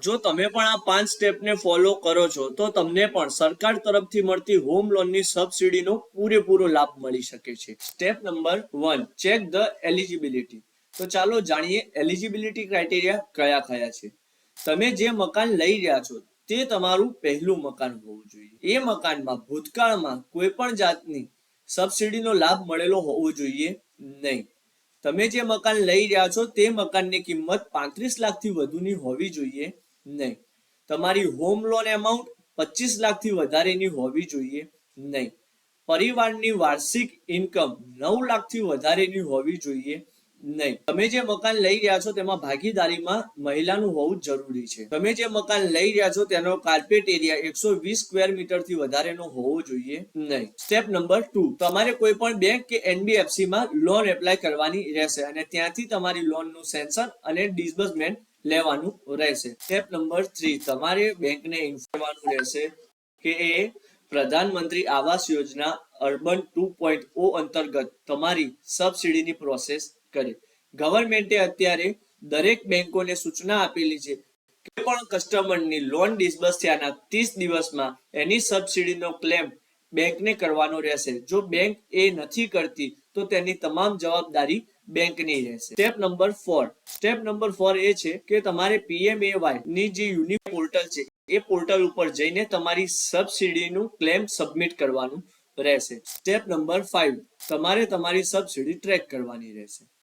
જો તમે પણ આ 5 સ્ટેપને ફોલો કરો છો તો તમને પણ સરકાર તરફથી મળતી હોમ લોનની સબસિડીનો પૂરેપૂરો લાભ મળી શકે છે. Step number 1, check the eligibility. તો ચાલો જાણીએ એલિજિબિલિટી ક્રાઇટેરિયા કયા કયા છે. તમે જે મકાન લઈ રહ્યા છો તે તમારું પહેલું મકાન હોવું જોઈએ. એ મકાનમાં ભૂતકાળમાં કોઈ પણ જાતની સબસિડીનો લાભ મળેલો હોવો જોઈએ નહીં. તમે જે મકાન લઈ રહ્યા છો તે મકાનની કિંમત 35 લાખથી વધુની હોવી જોઈએ નહીં. તમારી હોમ લોન એમાઉન્ટ 25 લાખથી વધારેની હોવી જોઈએ નહીં. પરિવારની વાર્ષિક ઇન્કમ 9 લાખથી વધારેની હોવી જોઈએ નહીં. તમે જે મકાન લઈ રહ્યા છો તેમાં ભાગીદારીમાં મહિલાનું હોવું જરૂરી છે. તમે જે મકાન લઈ રહ્યા છો તેનો કાર્પેટ એરિયા 120 સ્ક્વેર મીટરથી વધારેનો હોવો જોઈએ નહીં. સ્ટેપ નંબર 2, તમારે કોઈ પણ બેંક કે એનબીએફસી માં લોન એપ્લાય કરવાની રહેશે અને ત્યાંથી તમારી લોનનું સેન્શન અને ડિસબર્સમેન્ટ લેવાનું રહેશે. સ્ટેપ નંબર 3, તમારે બેંકને ઇન્ફોર્મ કરવાનું રહેશે કે એ પ્રધાનમંત્રી આવાસ યોજના અર્બન 2.0 અંતર્ગત તમારી સબસિડીની પ્રોસેસ કરે. ગવર્મેન્ટે અત્યારે દરેક બેંકોને સૂચના આપેલી છે કે પણ કસ્ટમરની લોન ડિસબર્સ થયાના 30 દિવસમાં એની સબસિડીનો ક્લેમ બેંકને કરવાનો રહેશે. જો બેંક એ નથી કરતી તો તેની તમામ જવાબદારી બેંકની રહેશે. સ્ટેપ નંબર 4 એ છે કે તમારે પીએમએવાય ની જે યુનિક પોર્ટલ છે એ પોર્ટલ ઉપર જઈને તમારી સબસિડીનું ક્લેમ સબમિટ કરવાનું રહેશે. સ્ટેપ નંબર 5, તમારે તમારી સબસિડી ટ્રેક કરવાની રહેશે.